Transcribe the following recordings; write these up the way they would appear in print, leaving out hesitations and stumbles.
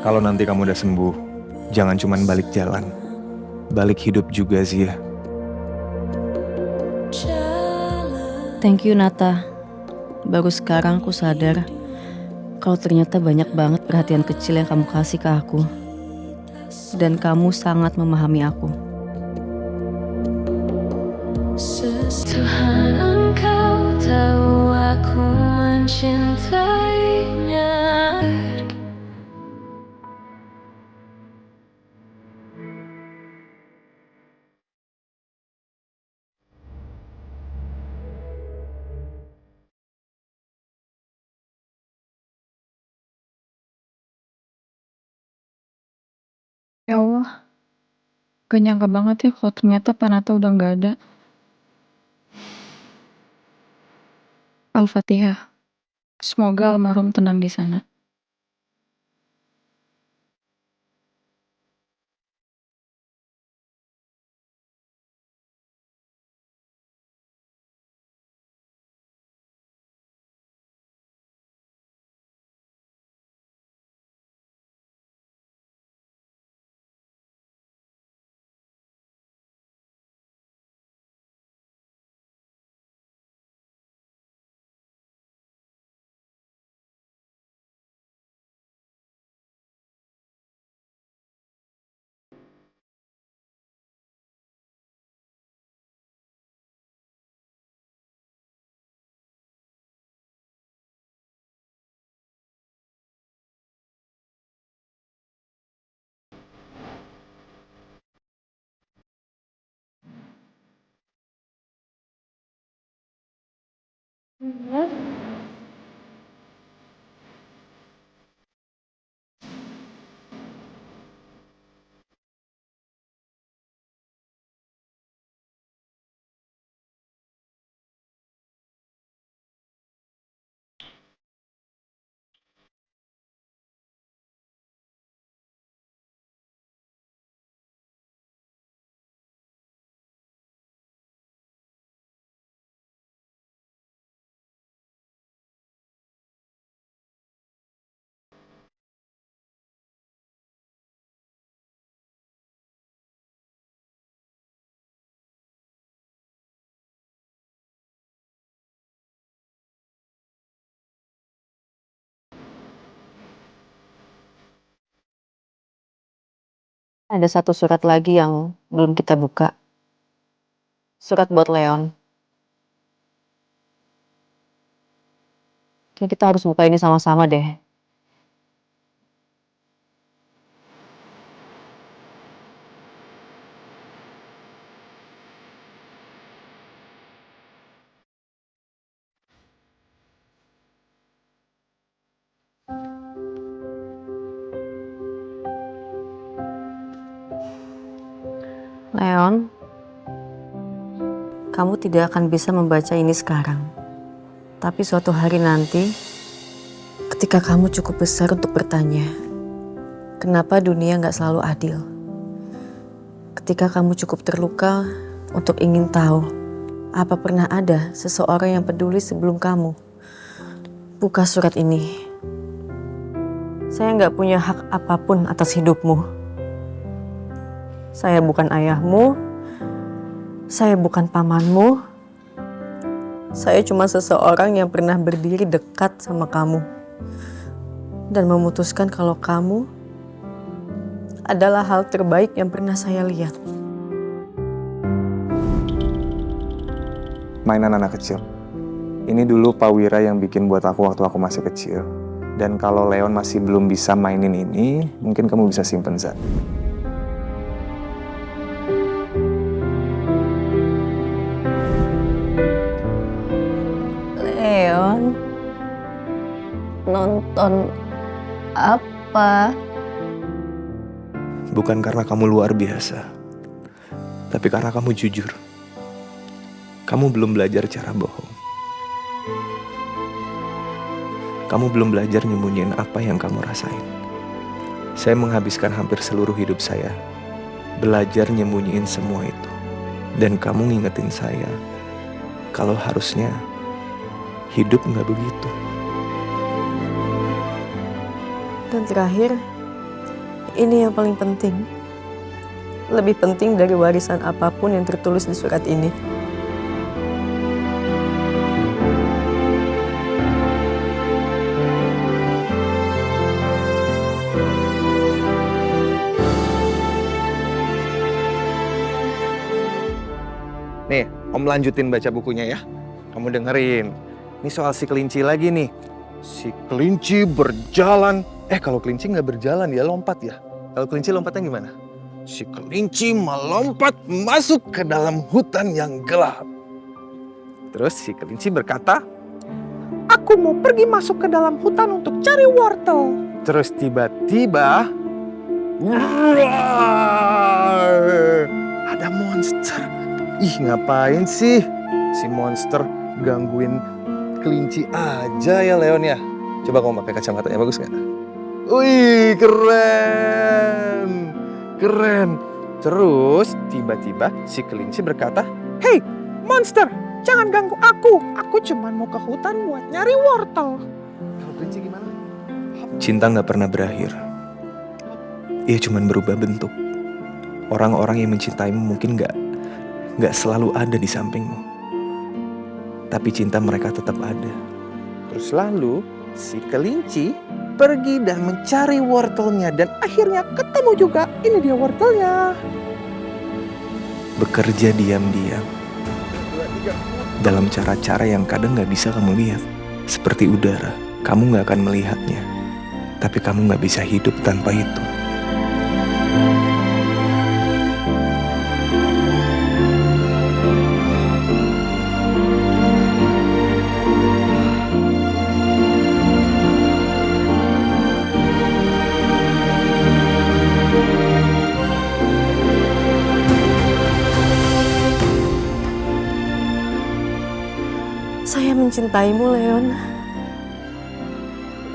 Kalau nanti kamu udah sembuh, jangan cuman balik jalan. Balik hidup juga, Zia. Thank you, Nata. Baru sekarang aku sadar kalau ternyata banyak banget perhatian kecil yang kamu kasih ke aku. Dan kamu sangat memahami aku. Tuhan, Engkau tahu aku mencintainya. Ya Allah, gak nyangka banget ya kalau ternyata Panata udah gak ada. Al-Fatihah. Semoga almarhum tenang di sana. Ada satu surat lagi yang belum kita buka. Surat buat Leon. Kayaknya kita harus buka ini sama-sama deh. Leon, kamu tidak akan bisa membaca ini sekarang. Tapi suatu hari nanti, ketika kamu cukup besar untuk bertanya, kenapa dunia nggak selalu adil? Ketika kamu cukup terluka untuk ingin tahu, apa pernah ada seseorang yang peduli sebelum kamu? Buka surat ini. Saya nggak punya hak apapun atas hidupmu. Saya bukan ayahmu, saya bukan pamanmu. Saya cuma seseorang yang pernah berdiri dekat sama kamu dan memutuskan kalau kamu adalah hal terbaik yang pernah saya lihat. Mainan anak kecil. Ini dulu Pak Wira yang bikin buat aku waktu aku masih kecil. Dan kalau Leon masih belum bisa mainin ini, mungkin kamu bisa simpen, Zat. Leon, nonton apa? Bukan karena kamu luar biasa, tapi karena kamu jujur. Kamu belum belajar cara bohong. Kamu belum belajar nyembunyiin apa yang kamu rasain. Saya menghabiskan hampir seluruh hidup saya belajar nyembunyiin semua itu. Dan kamu ngingetin saya kalau harusnya hidup nggak begitu. Dan terakhir, Ini yang paling penting. Lebih penting dari warisan apapun yang tertulis di surat ini. Nih, Om lanjutin baca bukunya ya. Kamu dengerin. Ini soal si kelinci lagi nih. Si kelinci berjalan. Kalau kelinci nggak berjalan dia lompat ya. Kalau kelinci lompatnya gimana? Si kelinci melompat masuk ke dalam hutan yang gelap. Terus si kelinci berkata, "Aku mau pergi masuk ke dalam hutan untuk cari wortel." Terus tiba-tiba, ada monster. Ih, ngapain sih si monster gangguin kelinci aja ya, Leon ya? Coba kamu pakai kacamatanya, bagus nggak? Wih, keren. Keren. Terus tiba-tiba si kelinci berkata, "Hei, monster, jangan ganggu aku. Aku cuma mau ke hutan buat nyari wortel." Kalau kelinci gimana? Cinta nggak pernah berakhir. Ia cuma berubah bentuk. Orang-orang yang mencintaimu mungkin nggak selalu ada di sampingmu. Tapi cinta mereka tetap ada. Terus lalu si kelinci pergi dan mencari wortelnya dan akhirnya ketemu juga. Ini dia wortelnya. Bekerja diam-diam dalam cara-cara yang kadang nggak bisa kamu lihat. Seperti udara, kamu nggak akan melihatnya. Tapi kamu nggak bisa hidup tanpa itu. Saya mencintaimu, Leon.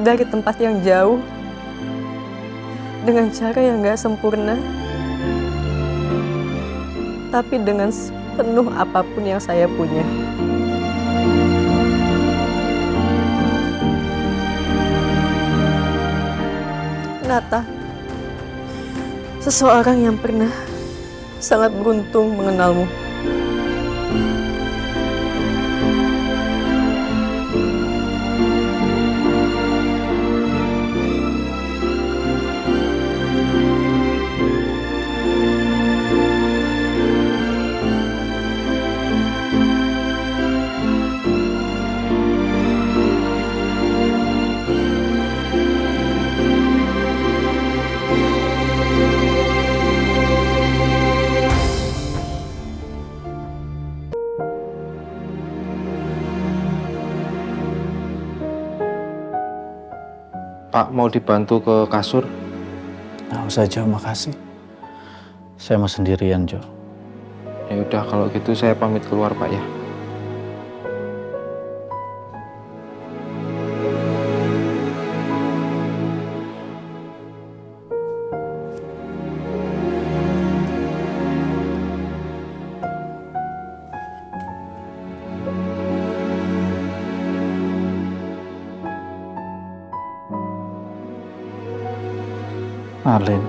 Dari tempat yang jauh. Dengan cara yang gak sempurna. Tapi dengan sepenuh apapun yang saya punya. Nata. Seseorang yang pernah sangat beruntung mengenalmu. Pak, mau dibantu ke kasur? Nggak usah, Jo, makasih. Saya mau sendirian, Jo. Ya udah, kalau gitu saya pamit keluar, Pak ya. Marlin,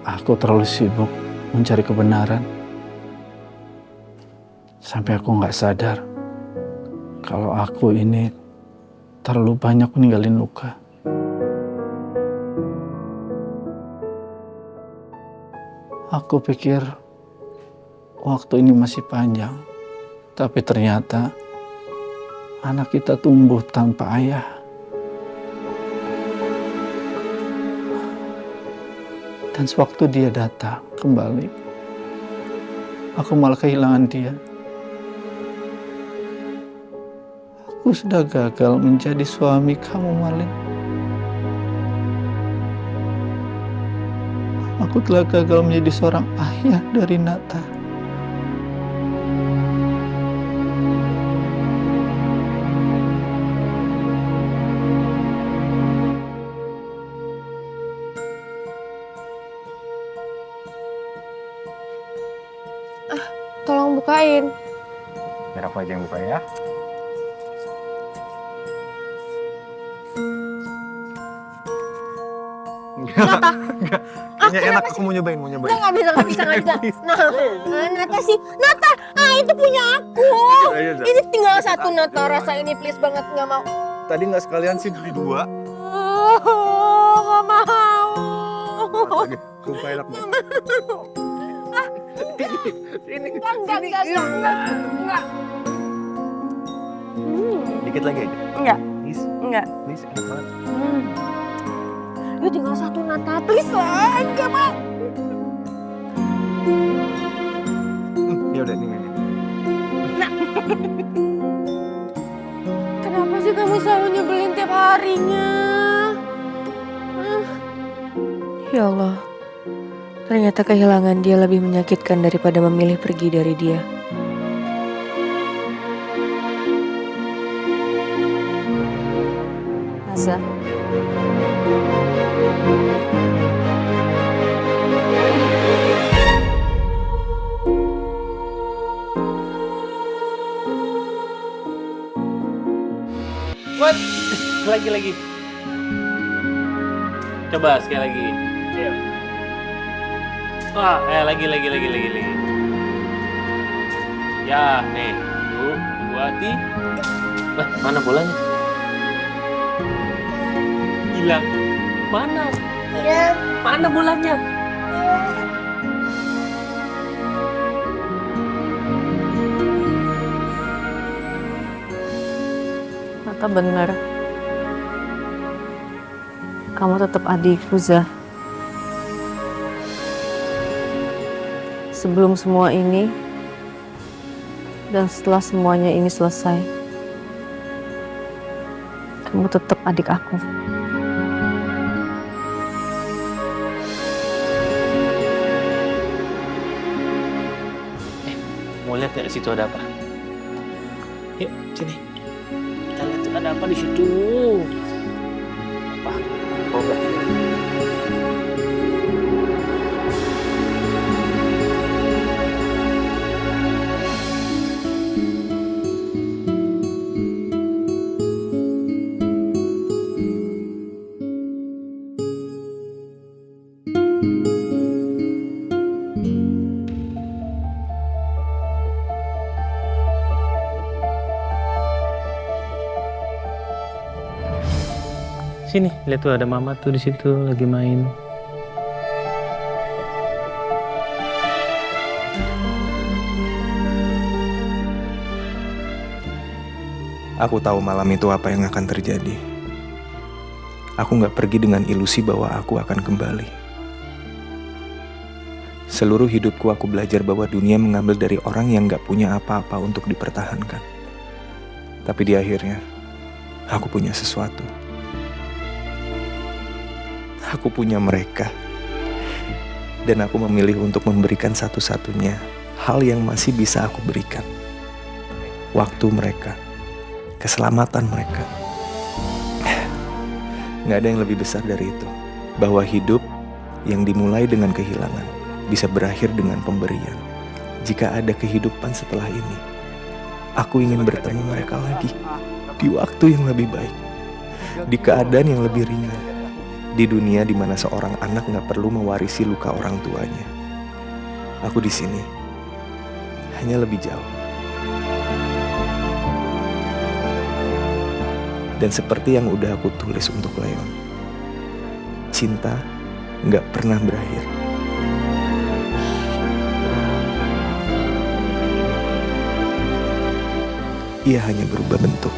aku terlalu sibuk mencari kebenaran. Sampai aku nggak sadar kalau aku ini terlalu banyak meninggalin luka. Aku pikir waktu ini masih panjang, tapi ternyata anak kita tumbuh tanpa ayah. Dan sewaktu dia datang kembali, aku malah kehilangan dia. Aku sudah gagal menjadi suami kamu, Marlin. Aku telah gagal menjadi seorang ayah dari Nata. Tolong bukain. Biar aku aja yang buka ya. Kayaknya enak, aku mau nyobain. Nggak bisa. Nata sih. Nata, itu punya aku. Ayo, Zak. Ini tinggal satu Nata, rasa ini please banget nggak mau. Tadi nggak sekalian sih beli 2. Nggak mau. Oke, sumpah enak banget. Enggak. Dikit lagi aja. Enggak. Please, Enggak. please, enak banget. Ini tinggal satu Nata, please lah. Enggak mau. Ya udah, ini. Kenapa sih kamu selalu nyebelin tiap harinya? Ya Allah, ternyata kehilangan dia lebih menyakitkan daripada memilih pergi dari dia. Azza. What? Lagi. Coba sekali lagi. Ayo. Wah, lagi. Ya, nih. 1, 2, 3. Mana bolanya? Hilang. Mana? Hilang. Mana bolanya? Nata benar. Kamu tetap adikku, Zah. Sebelum semua ini, dan setelah semuanya ini selesai, kamu tetap adik aku. Mau lihat ya, situ ada apa? Yuk, sini. Kita lihat tuh ada apa di situ. Apa? Coba. Sini, lihat tuh ada mama tuh di situ lagi main. Aku tahu malam itu apa yang akan terjadi. Aku nggak pergi dengan ilusi bahwa aku akan kembali. Seluruh hidupku aku belajar bahwa dunia mengambil dari orang yang nggak punya apa-apa untuk dipertahankan. Tapi di akhirnya, aku punya sesuatu. Aku punya mereka. Dan aku memilih untuk memberikan satu-satunya hal yang masih bisa aku berikan. Waktu mereka. Keselamatan mereka. Gak ada yang lebih besar dari itu. Bahwa hidup yang dimulai dengan kehilangan bisa berakhir dengan pemberian. Jika ada kehidupan setelah ini, aku ingin bertemu mereka lagi. Di waktu yang lebih baik. Di keadaan yang lebih ringan. Di dunia di mana seorang anak gak perlu mewarisi luka orang tuanya. Aku di sini. Hanya lebih jauh. Dan seperti yang udah aku tulis untuk Leon, cinta gak pernah berakhir. Ia hanya berubah bentuk.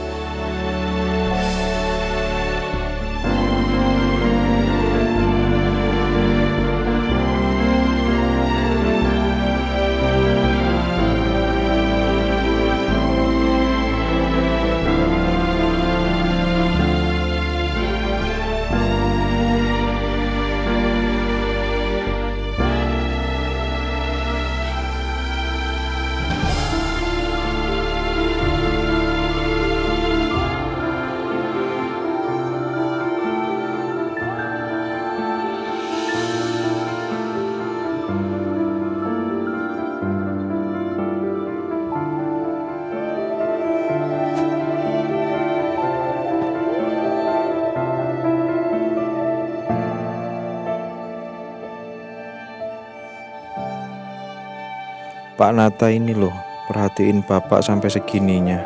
Pak Nata ini loh, perhatiin Bapak sampai segininya.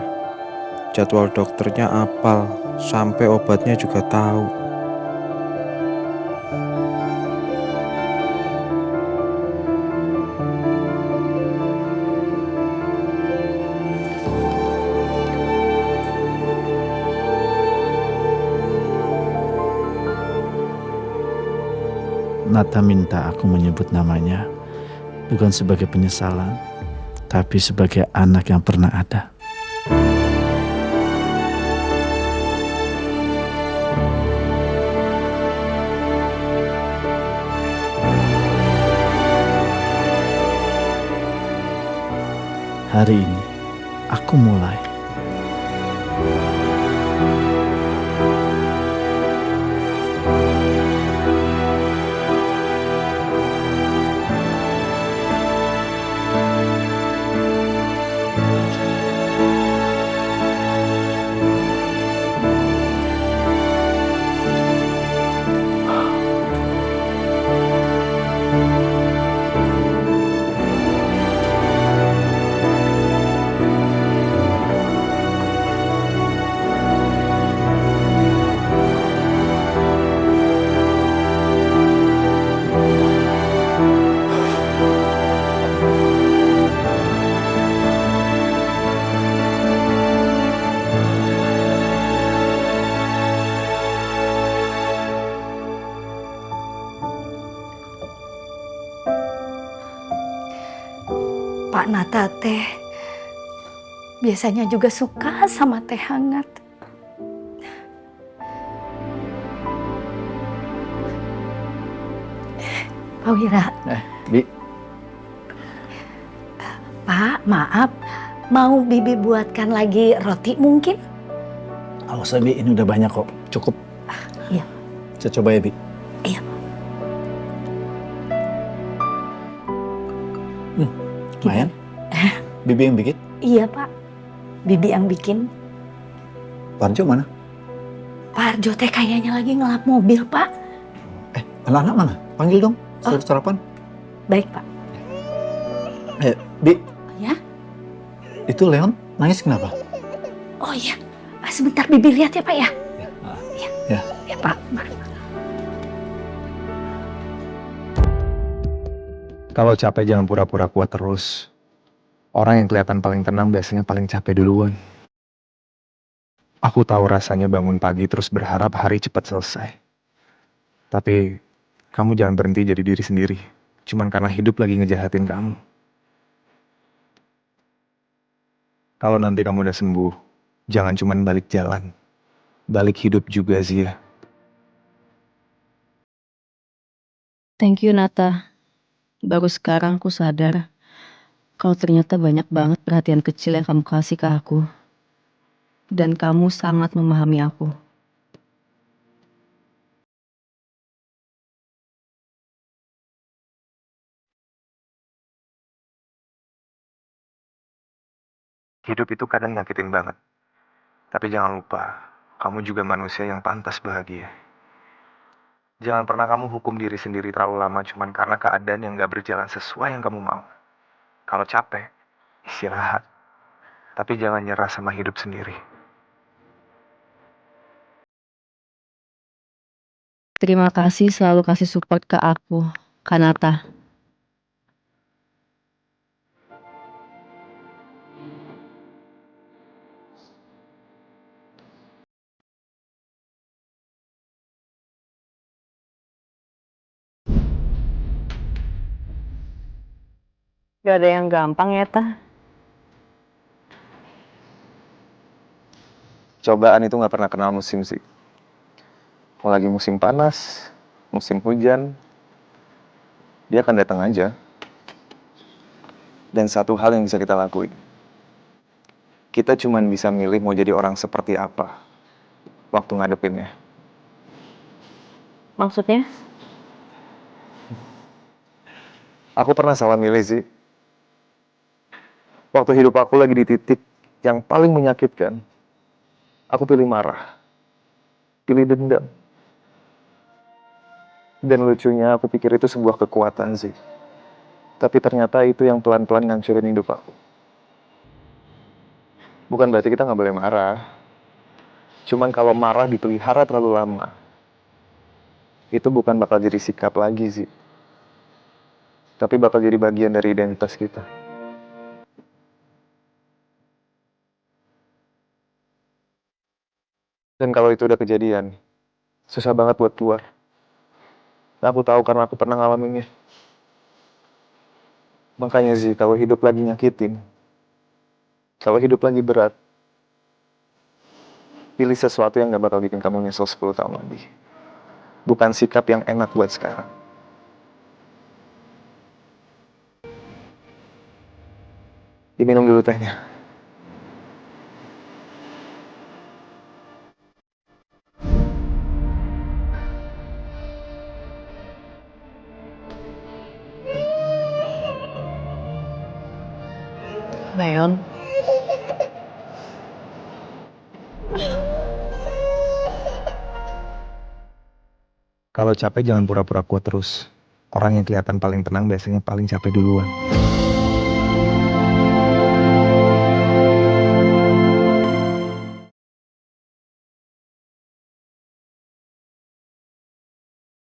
Jadwal dokternya apal, sampai obatnya juga tahu. Nata minta aku menyebut namanya bukan sebagai penyesalan, tapi sebagai anak yang pernah ada. Hari ini aku mulai. Pak Nata teh biasanya juga suka sama teh hangat. Pak Wira. Bi, Pak, maaf. Mau Bibi buatkan lagi roti mungkin? nggak usah Bi, ini udah banyak kok, cukup. Iya. Saya coba ya Bi. Iya. Lumayan. Bibi yang bikin. Iya, Pak. Bibi yang bikin. Parjo mana? Pak Arjo teh kayaknya lagi ngelap mobil, Pak. Anak-anak mana? Panggil dong, suruh sarapan. Baik, Pak. Bi. Ya? Itu Leon nangis kenapa? Oh iya. Sebentar Bibi lihat ya, Pak ya. Iya. Ya. Ya, Pak. Kalau capek jangan pura-pura kuat terus. Orang yang kelihatan paling tenang biasanya paling capek duluan. Aku tahu rasanya bangun pagi terus berharap hari cepat selesai. Tapi kamu jangan berhenti jadi diri sendiri. Cuman karena hidup lagi ngejahatin kamu. Kalau nanti kamu udah sembuh, jangan cuman balik jalan. Balik hidup juga, Zia. Thank you, Nata. Baru sekarang aku sadar kalau ternyata banyak banget perhatian kecil yang kamu kasih ke aku. Dan kamu sangat memahami aku. Hidup itu kadang nyakitin banget. Tapi jangan lupa, kamu juga manusia yang pantas bahagia. Jangan pernah kamu hukum diri sendiri terlalu lama cuman karena keadaan yang gak berjalan sesuai yang kamu mau. Kalau capek, istirahat. Tapi jangan nyerah sama hidup sendiri. Terima kasih selalu kasih support ke aku, Kanata. Gak ada yang gampang ya, Tah. Cobaan itu gak pernah kenal musim sih. Mau lagi musim panas, musim hujan, dia akan datang aja. Dan satu hal yang bisa kita lakuin, kita cuman bisa milih mau jadi orang seperti apa waktu ngadepinnya. Maksudnya? Aku pernah salah milih sih. Waktu hidup aku lagi di titik yang paling menyakitkan, aku pilih marah, pilih dendam. Dan lucunya aku pikir itu sebuah kekuatan sih. Tapi ternyata itu yang pelan-pelan ngancurin hidup aku. Bukan berarti kita nggak boleh marah. Cuman kalau marah dipelihara terlalu lama, itu bukan bakal jadi sikap lagi sih. Tapi bakal jadi bagian dari identitas kita. Dan kalau itu udah kejadian, susah banget buat keluar. Aku tahu karena aku pernah ngalaminnya. Makanya sih, kalau hidup lagi nyakitin, kalau hidup lagi berat, pilih sesuatu yang gak bakal bikin kamu nyesel 10 tahun lagi. Bukan sikap yang enak buat sekarang. Diminum dulu tehnya. Leon, Kalau capek jangan pura-pura kuat terus. Orang yang kelihatan paling tenang biasanya paling capek duluan.